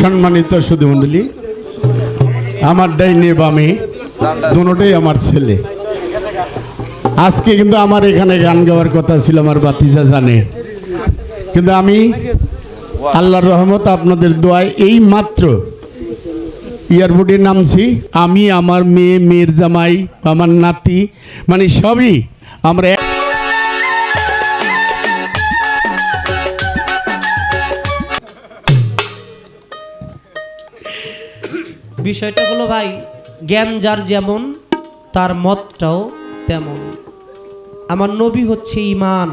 সম্মানিত সুধীমণ্ডলী, আমার ডাইনে বামে দুটোই আমার ছেলে। আজকে কিন্তু আমার এখানে গান গাওয়ার কথা ছিল, আমার বাতিজা জানে, কিন্তু আমি আল্লাহর রহমত আপনাদের দোয়ায় এই মাত্র এয়ারপোর্টে নামছি। আমি, আমার মেয়ে, মেয়ের জামাই, আমার নাতি, মানে সবই আমরা। বিষয়টা হলো ভাই, জ্ঞান যার যেমন তার মতটাও তেমন। আমার নবী হচ্ছে ঈমান।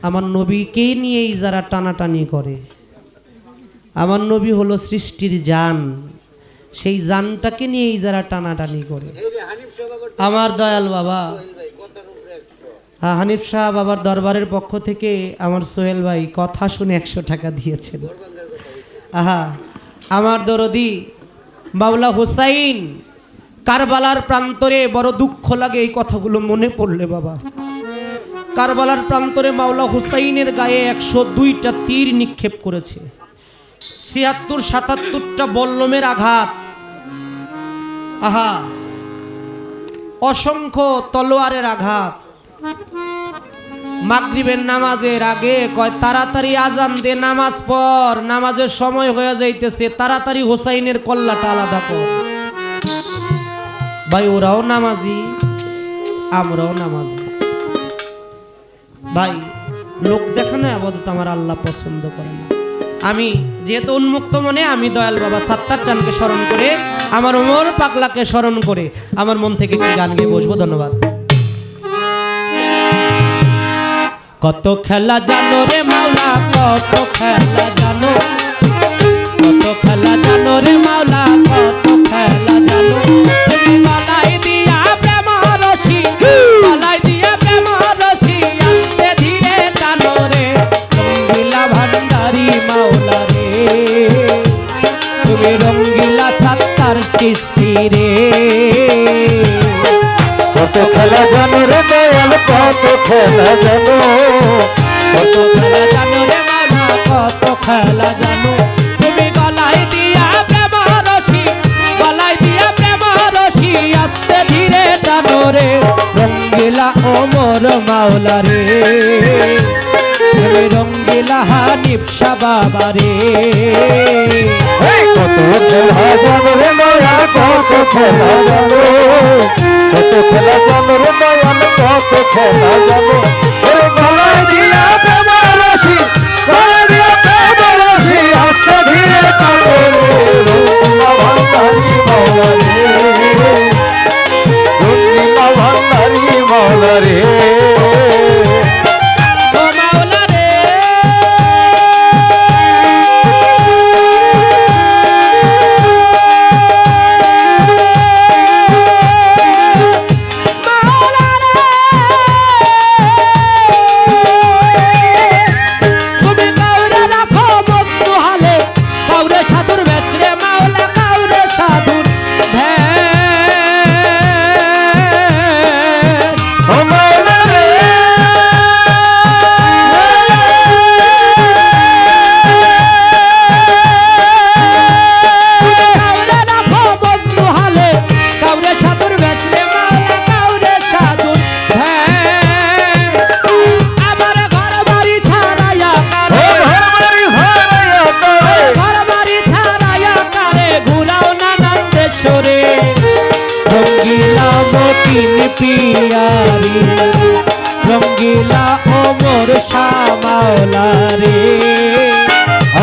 আমার নবীকে নিয়েই যারা টানাটানি করে, আমার নবী হলো সৃষ্টির জান, সেই জানটাকে নিয়েই যারা টানাটানি করে। আমার দয়াল বাবা, হ্যাঁ, হানিফ শাহ বাবার দরবারের পক্ষ থেকে আমার সোহেল ভাই কথা শুনে 100 টাকা দিয়েছেন। আহা, আমার দরদি মাওলা হুসাইন কারবালার প্রান্তরে বড় দুঃখ লাগে এই কথাগুলো মনে পড়লে বাবা। কারবালার প্রান্তরে মাওলা হুসাইনের গায়ে 102টা তীর নিক্ষেপ করেছে, 76-77টা বল্লমের আঘাত, আহা, অসংখ্য তলোয়ারের আঘাত। মাগরিবের নামাজের আগে কয় তাড়াতাড়ি আজান দে, নামাজ পড়, নামাজের সময় হয়ে যাইতেছে, তাড়াতাড়ি হোসাইনের কল্লাটা আলাদা কর। ভাই ওরাও নামাজি, আমরাও নামাজি ভাই। লোক দেখানো আপাতত আমার আল্লাহ পছন্দ করে না। আমি যেহেতু উন্মুক্ত মনে, আমি দয়াল বাবা সাত্তার চানকে স্মরণ করে, আমার ওমর পাগলাকে স্মরণ করে আমার মন থেকে একটি গান গেয়ে বসবো। ধন্যবাদ। কত খেলা জানো রে মাওলা, কত খেলা জানো, কত খেলা জানো রে মাওলা, কত খেলা জানো। তুমি গলায় দিয়া প্রেম রশি, গলায় দিয়া প্রেম রশি, আস্তে ধীরে টানো রে রঙ্গিলা ভান্ডারি মাওলা রে, তুমি রঙ্গিলা সাত্তার চিস্তি রে। কত খেলা জানো রে দয়াল, কত খেলা জানো, কত খেলা জানো রে মাওলা, কত খেলা জানো। তুমি গলায় দিয়া প্রেম রশি, গলায় দিয়া প্রেম রশি, আস্তে ধীরে টানো রে রঙ্গিলা ওমর মাওলা রে, তুমি রঙ্গিলা হানিফ শাহ বাবা রে। কত খেলা জানো রে দয়াল, কত খেলা জানো, কত খেলা জানো রে দয়াল, কত খেলা জানো। গলায় দিয়া প্রেম রশি, গলায় দিয়া প্রেম রশি, আস্তে ধীরে টানো রে রঙ্গিলা ভান্ডারি মাওলা রে, রঙ্গিলা ভান্ডারি মাওলা রে। পিয়ারি রঙ্গিলা ওমর শাহ মাওলা রে।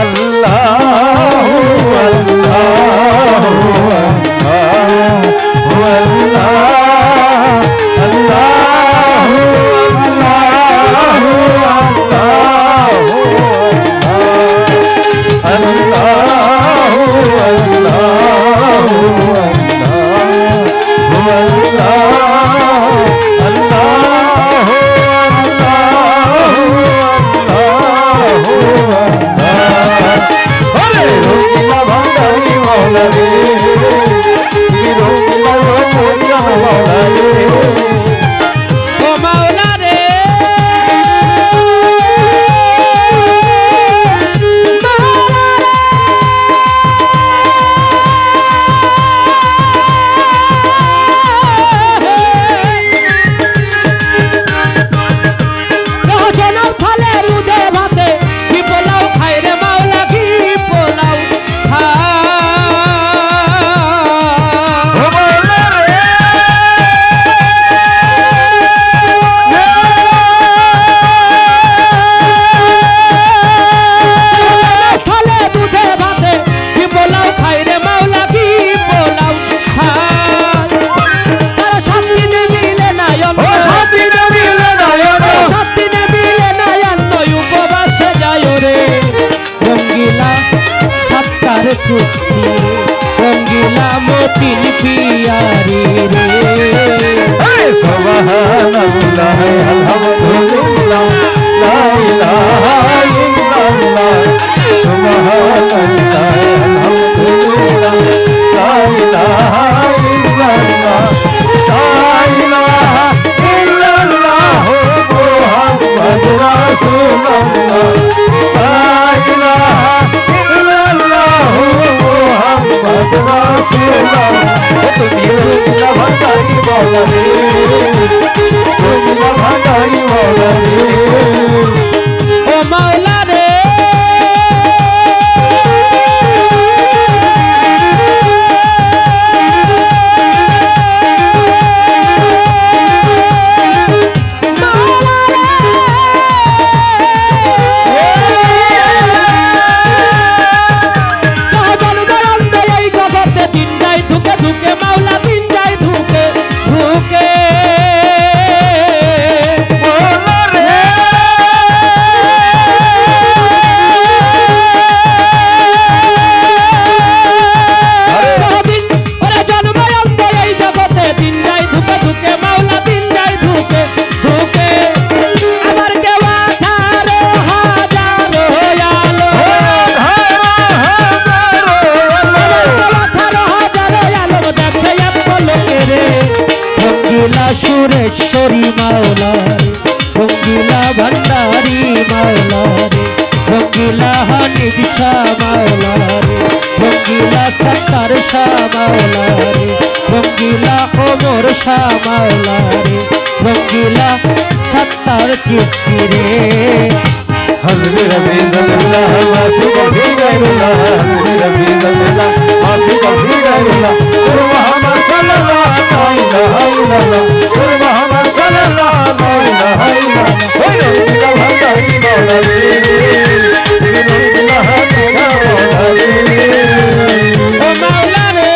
আল্লাহু আল্লাহু আল্লাহু আল্লাহু আল্লাহু আল্লাহু আল্লাহু ঠুসকি রঙ্গিলা মতিন পিয়ারি রে সুবহানাল্লাহ আলহামদুলিল্লাহ লা ইলাহা ইল্লাল্লাহ সুবহানাল্লাহ আলহামদুলিল্লাহ লা ইলাহা ইল্লাল্লাহ লা ইলাহা ইল্লাল্লাহ মুহাম্মাদুর রাসূলুল্লাহ লা ইলাহা ইল্লাল্লাহ মুহাম্মাদুর রাসূলুল্লাহ তুমি রঙ্গিলা ভান্ডারি মাওলা রে রঙ্গিলা ভান্ডারি মাওলা রে ও মাওলা রে সুরেশ্বরী মাওলা রে রঙ্গিলা ভান্ডারি মাওলা রে রঙ্গিলা হানিফ শাহ মাওলা রে রঙ্গিলা সত্তার শাহ মাওলা রে রঙ্গিলা ওমর শাহ মাওলা রে রঙ্গিলা সত্তার চিস্তি রে হযরত রবি জাল্লাহ মাফি কবি গায়রুল্লাহ হযরত রবি জাল্লাহ মাফি কবি গায়রুল্লাহ মুহাম্মদ সাল্লাল্লাহু লা ইলাহা ইল্লাল্লাহ মুহাম্মদ সাল্লাল্লাহু লা ইলাহা ইল্লাল্লাহ ওই রঙ্গিলা ভান্ডারি মাওলা রে রঙ্গিলা ভান্ডারি মাওলা রে ও মাওলা রে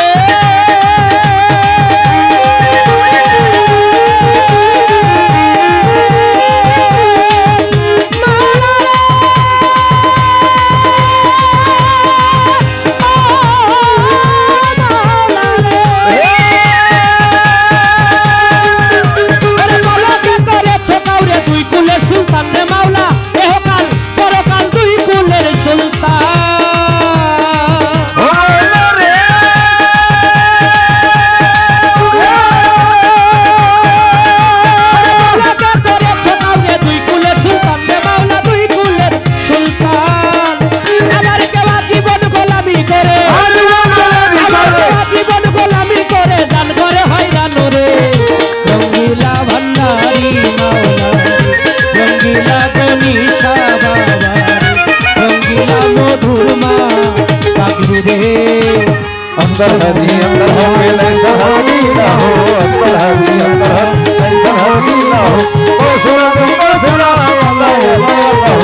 अंदर हदी अंदर हो के लैसा हदी ना हो अंदर हदी अंदर हो लैसा हदी ना हो ओ सुना तुम का सुना अल्लाह अल्लाह अल्लाह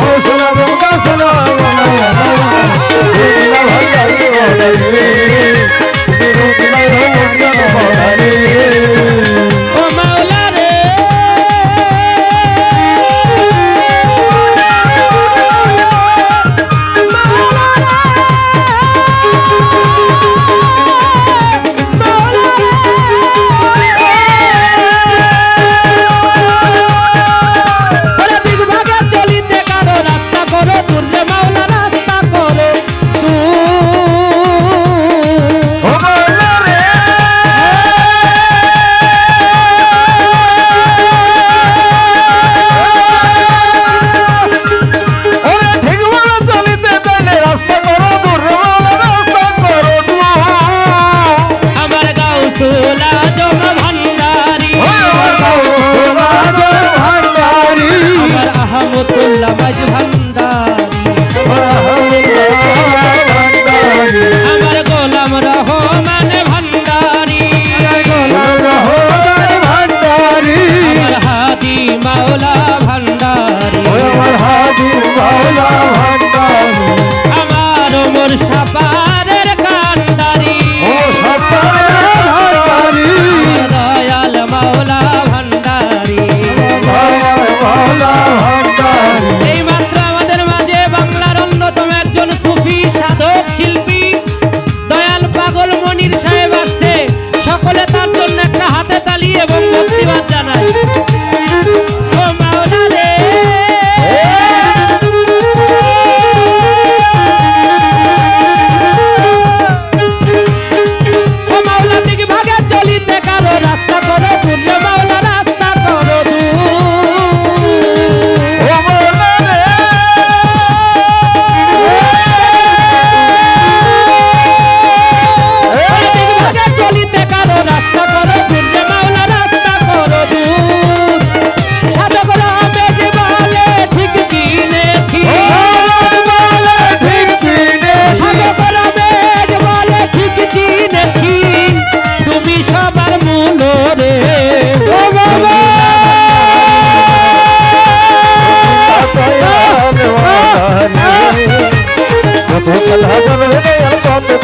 ओ सुना तुम का सुना अल्लाह अल्लाह दिला भंडारी मोहरा रे दिला भंडारी मोहरा रे ओ मौला रे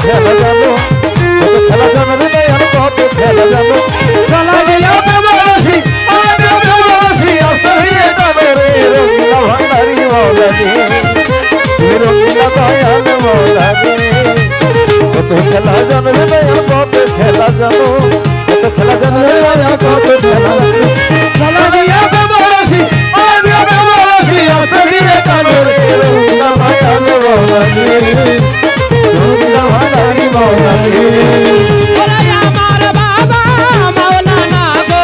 খেলা জানো কত খেলা জানো রে দয়াল কত খেলা জানো গলা দিয়া বেমারসি বেমারসি আস্তে হইয়ে জানো রে রঙিলা ভান্ডারি মৌলা রে তুই রঙিলা দয়াল মৌলা রে কত খেলা জানো রে দয়াল কত খেলা জানো কত খেলা জানো রে দয়াল কত খেলা জানো গলা দিয়া বেমারসি বেমারসি আস্তে হইয়ে জানো রে রঙিলা দয়াল মৌলা রে রঙিলা ভান্ডারি মৌলা রে ওরে আমার বাবা মাওলানা গো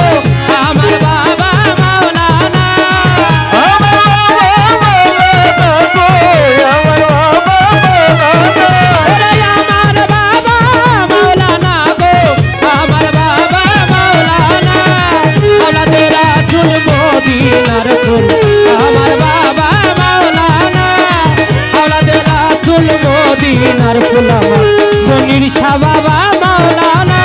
আমার বাবা মাওলানা ওরে আমার বাবা মাওলানা গো আমার বাবা মাওলানা আওলাদে রাসূল মদিনার ফুল আমার বাবা মাওলানা আওলাদে রাসূল মদিনার ফুল আমার মনির শাহ বাবা মাওলানা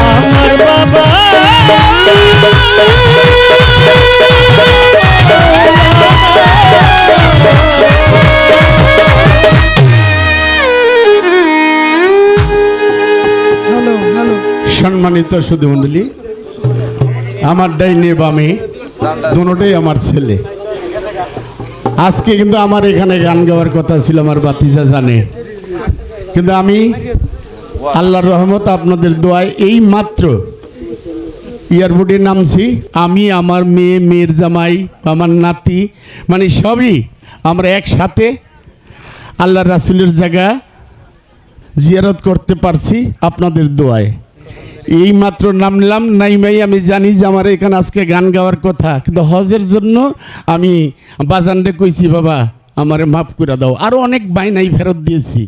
আমার বাবা সম্মানিত সুধী মণ্ডলী, আমার ডাইনে বামে দুটোই আমার ছেলে। আজকে কিন্তু আমার এখানে গান গাওয়ার কথা ছিল, আমার বাতিজা জানে, কিন্তু আমি আল্লাহর রহমত আপনাদের দোয়ায় এই মাত্র এয়ারপোর্টে নামছি। আমি, আমার মেয়ে, মেয়ের জামাই, আমার নাতি, মানে সবই আমরা একসাথে আল্লাহ রাসূলের জায়গা জিয়ারত করতে পারছি আপনাদের দোয়ায়। এই মাত্র নামলাম, নাইমাই আমি জানি যে আমার এখানে আজকে গান গাওয়ার কথা, কিন্তু হজের জন্য আমি বাজানরে কইছি, বাবা আমারে মাফ করে দাও। আরও অনেক বাইনাই ফেরত দিয়েছি,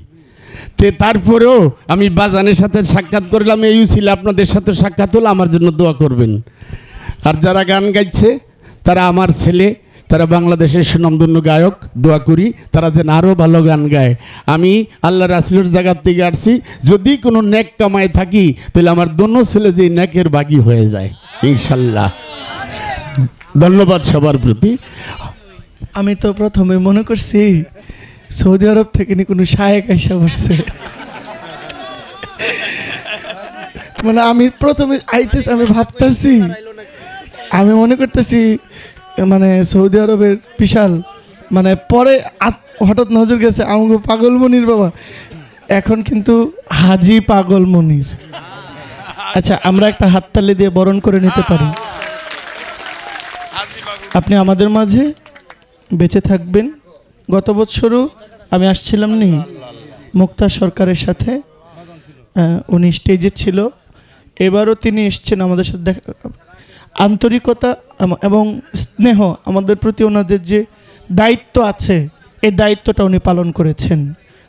তে তারপরেও আমি বাজানের সাথে সাক্ষাৎ করলাম। এই ছিল আপনাদের সাথে সাক্ষাৎ হলো, আমার জন্য দোয়া করবেন। আর যারা গান গাইছে তারা আমার ছেলে, তারা বাংলাদেশের সুনামধন্য গায়ক, দোয়া করি তারা যেন আরও ভালো গান গায়। আমি আল্লাহ রাসূলের জায়গার থেকে আসছি, যদি কোনো নেক কামায় থাকি তাহলে আমার দোনো ছেলে যে নেকের বাগি হয়ে যায় ইনশাল্লাহ। ধন্যবাদ সবার প্রতি। আমি তো প্রথমে মনে করছি সৌদি আরব থেকে নি কোনো শায়েক আইসা পড়ছে, মানে আমি প্রথমে আইতেছি, আমি ভাবতেছি, আমি মনে করতেছি মানে সৌদি আরবের বিশাল, মানে পরে হঠাৎ নজর গেছে আমাকে পাগল মনির বাবা, এখন কিন্তু হাজি পাগল মনির। আচ্ছা, আমরা একটা হাততালি দিয়ে বরণ করে নিতে পারি। আপনি আমাদের মাঝে বেঁচে থাকবেন। গত বছরও আমি আসছিলাম নি মুক্তা সরকারের সাথে, উনি স্টেজে ছিল, এবারও তিনি এসছেন আমাদের সাথে দেখা। আন্তরিকতা এবং স্নেহ আমাদের প্রতি ওনাদের যে দায়িত্ব আছে, এই দায়িত্বটা উনি পালন করেছেন,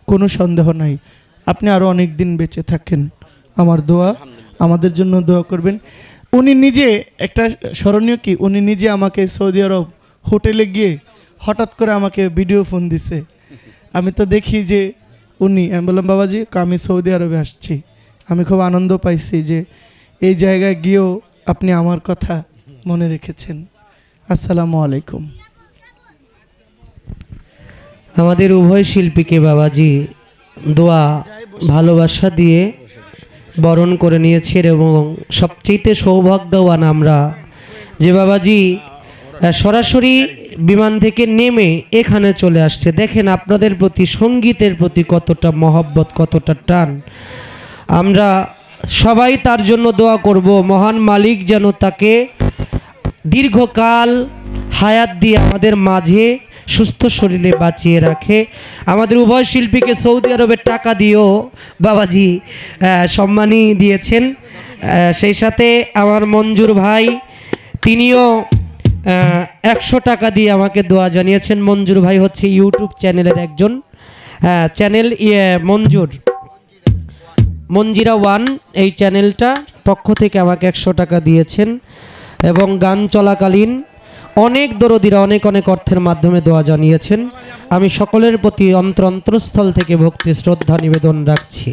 কোনো সন্দেহ নাই। আপনি আরও অনেক দিন বেঁচে থাকেন, আমার দোয়া, আমাদের জন্য দোয়া করবেন। উনি নিজে একটা স্মরণীয় কি, উনি নিজে আমাকে সৌদি আরব হোটেলে গিয়ে হঠাৎ করে আমাকে ভিডিও ফোন দিছে। আমি তো দেখি যে উনি, আমি বললাম বাবাজি আমি সৌদি আরবে আসছি। আমি খুব আনন্দ পাইছি যে এই জায়গায় গিয়েও আপনি আমার কথা মনে রেখেছেন। আসসালামু আলাইকুম। আমাদের উভয় শিল্পীকে বাবাজি দোয়া ভালোবাসা দিয়ে বরণ করে নিয়েছেন, এবং সবচেয়ে সৌভাগ্যবান আমরা যে বাবাজি সরাসরি বিমান থেকে নেমে এখানে চলে আসছে। দেখেন আপনাদের প্রতি সঙ্গীতের প্রতি কতটা মহব্বত, কতটা টান। আমরা সবাই তার জন্য দোয়া করব, মহান মালিক যেন তাকে দীর্ঘকাল হায়াত দিয়ে আমাদের মাঝে সুস্থ শরীরে বাঁচিয়ে রাখে। আমাদের উভয় শিল্পীকে সৌদি আরবের টাকা দিয়েও বাবাজি সম্মানী দিয়েছেন। সেই সাথে আমার মঞ্জুর ভাই, তিনিও 100 টাকা দিয়ে আমাকে দোয়া জানিয়েছেন। মঞ্জুর ভাই হচ্ছে ইউটিউব চ্যানেলের একজন চ্যানেল, মঞ্জিরা 1 এই চ্যানেলটা পক্ষ থেকে আমাকে 100 টাকা দিয়েছেন, এবং গান চলাকালীন অনেক দরদিরা অনেক অনেক অর্থের মাধ্যমে দোয়া জানিয়েছেন। আমি সকলের প্রতি অন্তরস্থল থেকে ভক্তি শ্রদ্ধা নিবেদন রাখছি।